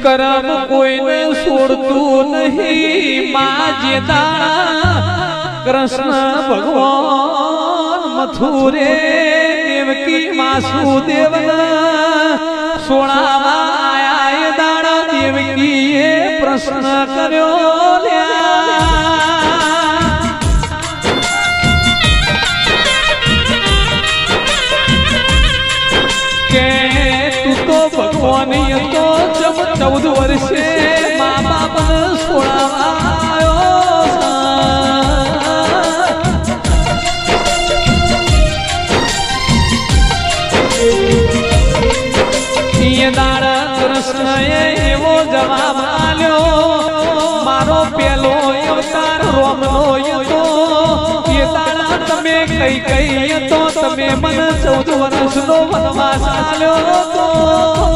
કરમ કોઈને છોડતું નહીં માજે દાણા કૃષ્ણ ભગવાન મથુરે દેવકી વાસુદેવના સોણામાં આયા એ દાણા દેવકીએ પ્રશ્ન કર્યો કે તું તો ભગવાન તો 14 વર્ષે મા બાપને છોડાવાયો દાડા કૃષ્ણએ એવો જવાબ આલ્યો મારો પેલો અવતાર રોમનો હતો એ દાડા તમે કઈ તો તમે મને 14 વર્ષનો વનવાસ આલ્યો તો